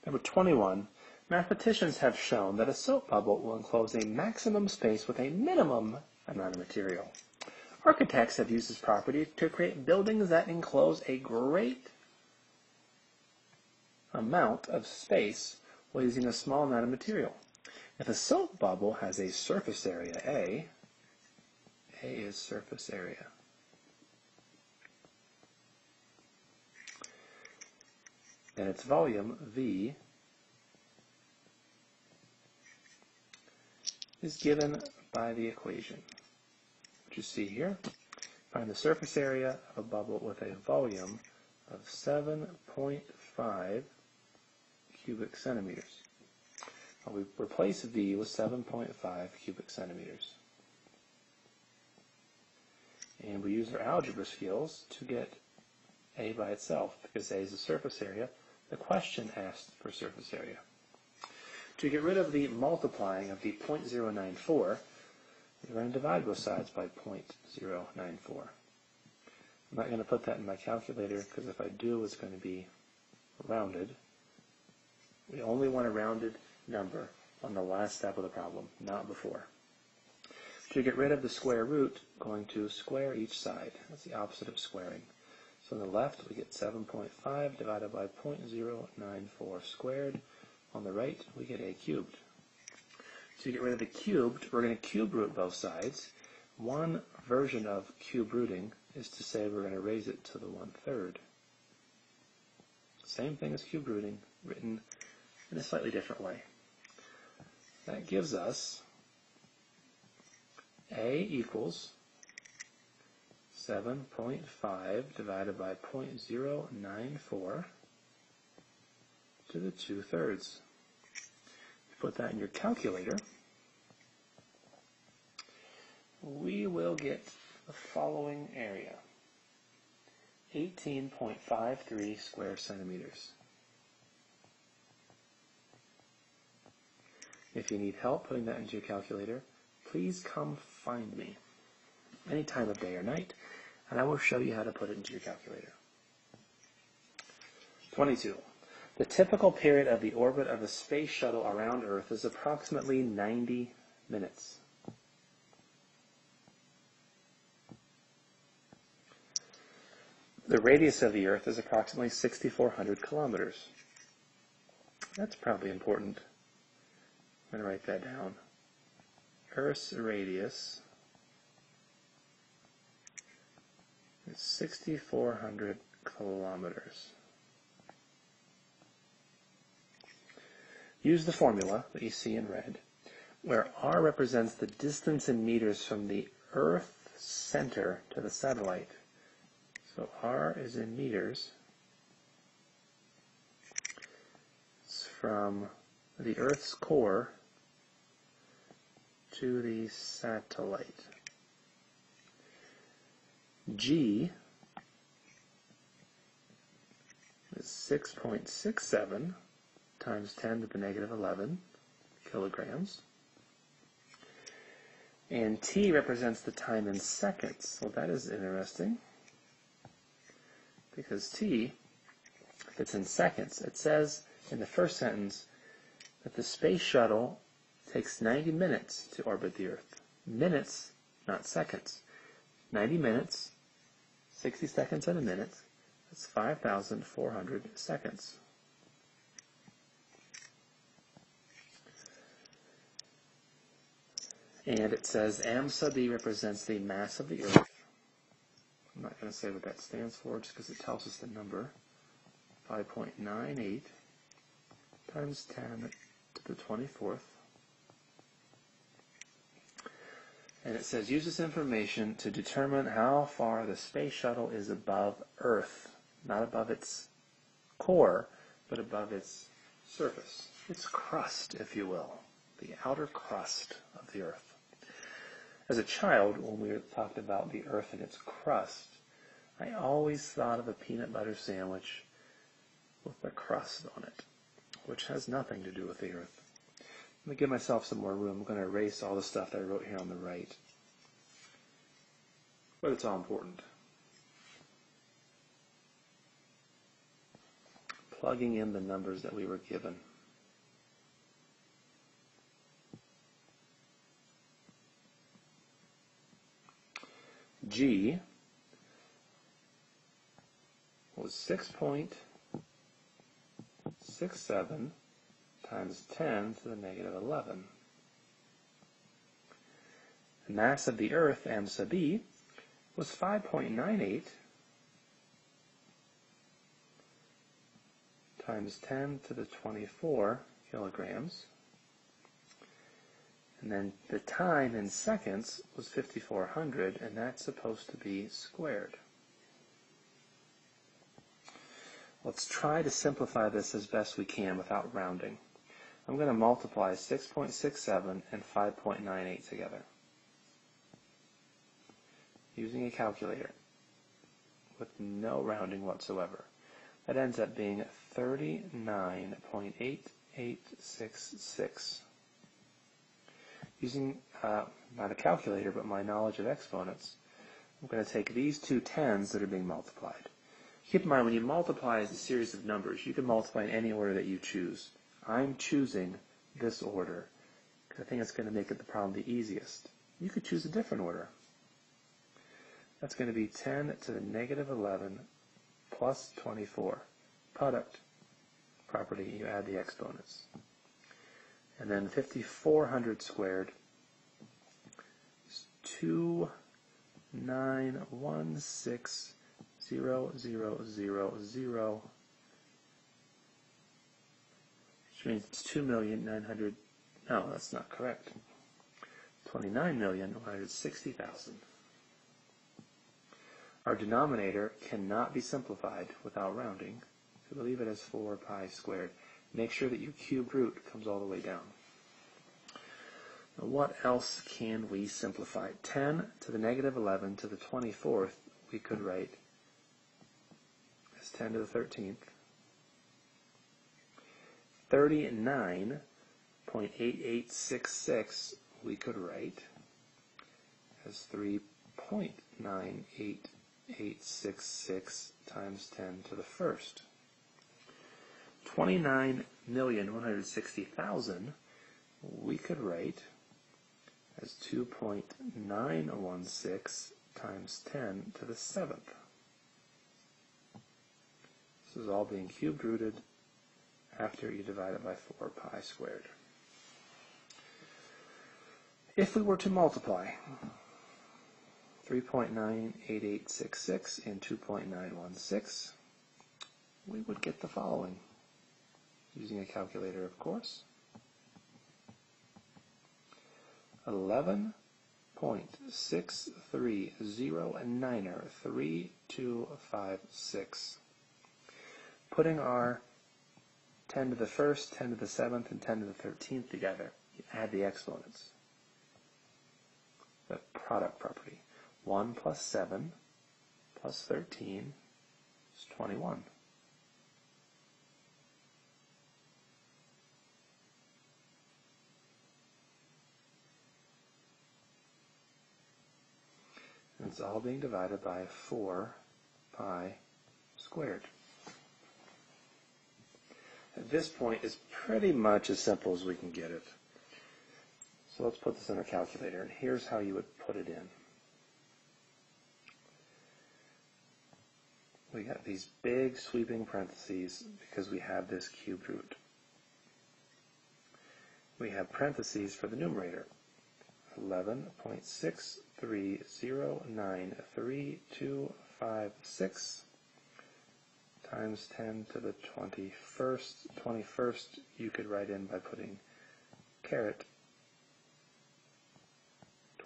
Number 21. Mathematicians have shown that a soap bubble will enclose a maximum space with a minimum amount of material. Architects have used this property to create buildings that enclose a great amount of space while using a small amount of material. If a soap bubble has a surface area A is surface area, and its volume, V, is given by the equation, which you see here. Find the surface area of a bubble with a volume of 7.5 cubic centimeters. We replace V with 7.5 cubic centimeters. And we use our algebra skills to get A by itself, because A is the surface area. The question asked for surface area. To get rid of the multiplying of the 0.094, we're going to divide both sides by 0.094. I'm not going to put that in my calculator, because if I do, it's going to be rounded. We only want a rounded number on the last step of the problem, not before. To get rid of the square root, going to square each side. That's the opposite of squaring. So on the left, we get 7.5 divided by 0.094 squared. On the right, we get A cubed. To get rid of the cubed, we're going to cube root both sides. One version of cube rooting is to say we're going to raise it to the 1/3. Same thing as cube rooting, written in a slightly different way. That gives us A equals 7.5 divided by 0.094 to the 2/3. Put that in your calculator, we will get the following area: 18.53 square centimeters. If you need help putting that into your calculator, please come find me any time of day or night, and I will show you how to put it into your calculator. 22. The typical period of the orbit of a space shuttle around Earth is approximately 90 minutes. The radius of the Earth is approximately 6,400 kilometers. That's probably important. I'm going to write that down. Earth's radius is 6,400 kilometers. Use the formula that you see in red, where R represents the distance in meters from the Earth center to the satellite. So R is in meters. It's from the Earth's core to the satellite. G is 6.67 times 10 to the negative 11 kilograms. And T represents the time in seconds. Well, that is interesting, because T, if it's in seconds, it says in the first sentence that the space shuttle takes 90 minutes to orbit the Earth. Minutes, not seconds. 90 minutes, 60 seconds at a minute, that's 5,400 seconds. And it says m sub e represents the mass of the Earth. I'm not going to say what that stands for just because it tells us the number. 5.98 times 10 to the 24th. And it says use this information to determine how far the space shuttle is above Earth. Not above its core, but above its surface. Its crust, if you will. The outer crust of the Earth. As a child, when we talked about the Earth and its crust, I always thought of a peanut butter sandwich with the crust on it, which has nothing to do with the Earth. Let me give myself some more room. I'm going to erase all the stuff that I wrote here on the right. But it's all important. plugging in the numbers that we were given. G was 6.67 times 10 to the negative 11. The mass of the Earth, m sub e, was 5.98 times 10 to the 24 kilograms. And then the time in seconds was 5,400, and that's supposed to be squared. Let's try to simplify this as best we can without rounding. I'm going to multiply 6.67 and 5.98 together using a calculator with no rounding whatsoever. That ends up being 39.8866. Using not a calculator, but my knowledge of exponents, I'm going to take these two tens that are being multiplied. Keep in mind, when you multiply as a series of numbers, you can multiply in any order that you choose. I'm choosing this order because I think it's going to make it the problem the easiest. You could choose a different order. That's going to be 10 to the negative 11 plus 24. Product property, you add the exponents. And then 5,400 squared is 2,916,000, which means it's 2,900,000. No, that's not correct. 29,160,000. Our denominator cannot be simplified without rounding, so we'll leave it as 4 pi squared. Make sure that your cube root comes all the way down. Now, what else can we simplify? 10 to the negative 11 to the 24th, we could write as 10 to the 13th. 39.8866, we could write as 3.98866 times 10 to the first. 29,160,000 we could write as 2.916 times 10 to the 7th. This is all being cubed rooted after you divide it by 4 pi squared. If we were to multiply 3.98866 and 2.916, we would get the following. Using a calculator, of course. 11.63093256. Putting our 10 to the 1st, 10 to the 7th, and 10 to the 13th together, you add the exponents. The product property. 1 plus 7 plus 13 is 21. And it's all being divided by 4 pi squared. At this point, it's pretty much as simple as we can get it. So let's put this in our calculator, and here's how you would put it in. We got these big sweeping parentheses because we have this cubed root. We have parentheses for the numerator. 11.63093256 times 10 to the 21st. 21st you could write in by putting caret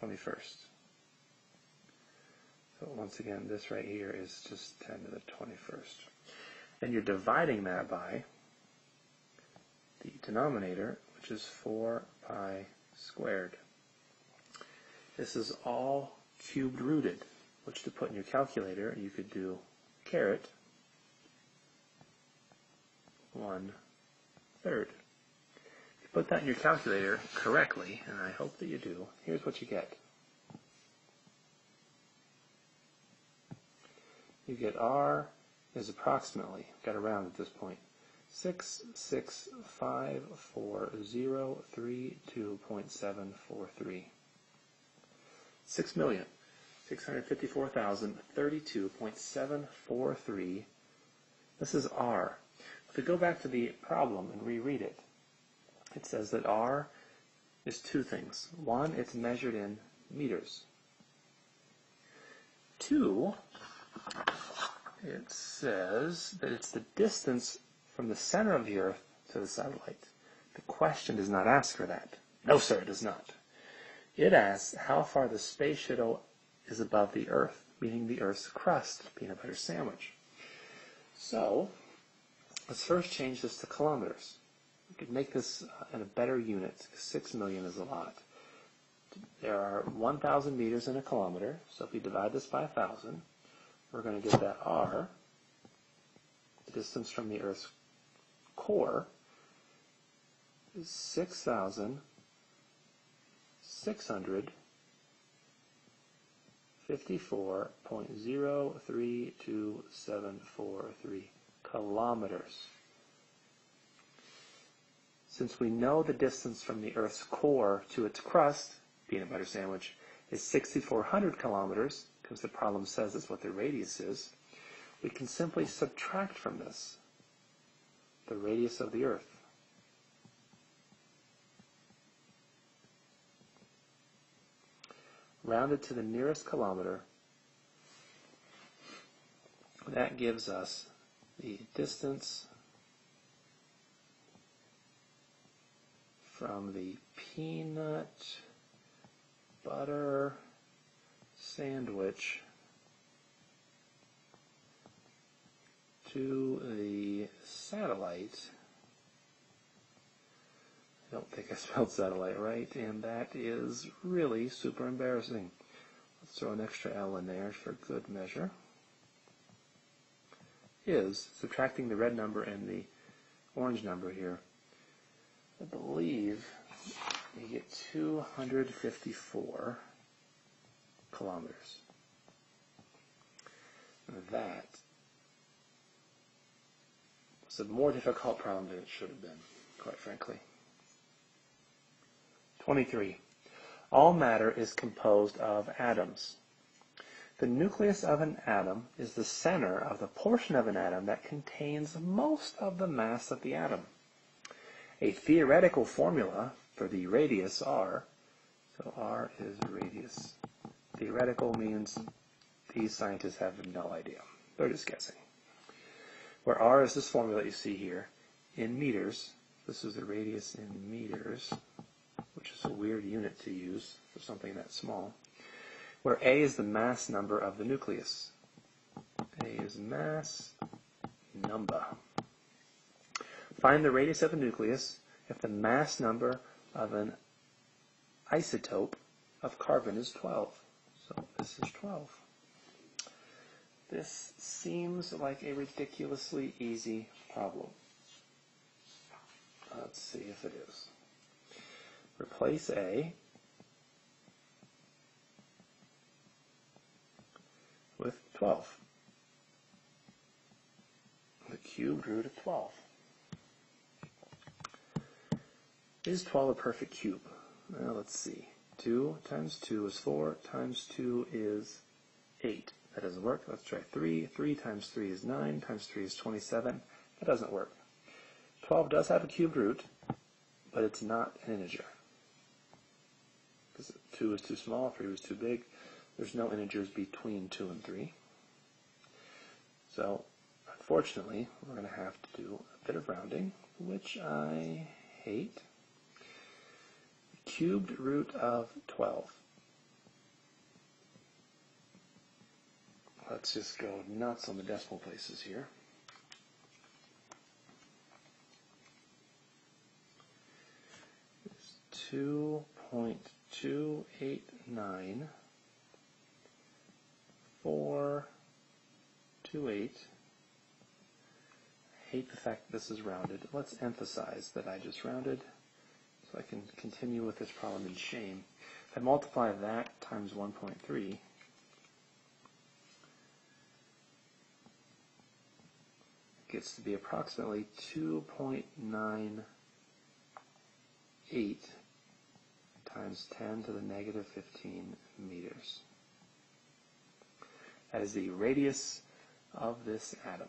21st. So once again, this right here is just 10 to the 21st. Then you're dividing that by the denominator, which is 4 pi squared. This is all cubed rooted, which to put in your calculator, you could do caret 1/3. If you put that in your calculator correctly, and I hope that you do, here's what you get. You get R is approximately, got to round at this point, 6,654,032.743. 6,654,032.743. This is R. If we go back to the problem and reread it, it says that R is two things. One, it's measured in meters. Two, it says that it's the distance from the center of the Earth to the satellite. The question does not ask for that. No, sir, it does not. It asks how far the space shuttle is above the Earth, meaning the Earth's crust, peanut butter sandwich. So, let's first change this to kilometers. We could make this in a better unit. 6 million is a lot. There are 1,000 meters in a kilometer, so if we divide this by 1,000, we're going to get that R, the distance from the Earth's core, is 6,654.03273 kilometers. Since we know the distance from the Earth's core to its crust, peanut butter sandwich, is 6,400 kilometers, because the problem says that's what the radius is, we can simply subtract from this the radius of the Earth. Rounded to the nearest kilometer, that gives us the distance from the peanut butter sandwich to the satellite. I don't think I spelled satellite right, and that is really super embarrassing. Let's throw an extra L in there for good measure. Is, subtracting the red number and the orange number here, I believe you get 254 kilometers. That was a more difficult problem than it should have been, quite frankly. 23. All matter is composed of atoms. The nucleus of an atom is the center of the portion of an atom that contains most of the mass of the atom. A theoretical formula for the radius R, so R is radius. Theoretical means these scientists have no idea. They're just guessing. Where R is this formula you see here, in meters, this is the radius in meters, which is a weird unit to use for something that small, where A is the mass number of the nucleus. A is mass number. Find the radius of a nucleus if the mass number of an isotope of carbon is 12. So this is 12. This seems like a ridiculously easy problem. Let's see if it is. Replace A with 12. The cubed root of 12. Is 12 a perfect cube? Well, let's see. 2 times 2 is 4, times 2 is 8. That doesn't work. Let's try 3. 3 times 3 is 9, times 3 is 27. That doesn't work. 12 does have a cubed root, but it's not an integer. Because 2 is too small, 3 was too big. There's no integers between 2 and 3. So, unfortunately, we're going to have to do a bit of rounding, which I hate. Cubed root of 12. Let's just go nuts on the decimal places here. It's 2.289,428. I hate the fact that this is rounded. Let's emphasize that I just rounded so I can continue with this problem in shame. If I multiply that times 1.3, gets to be approximately 2.98 times 10 to the negative 15 meters. That is the radius of this atom.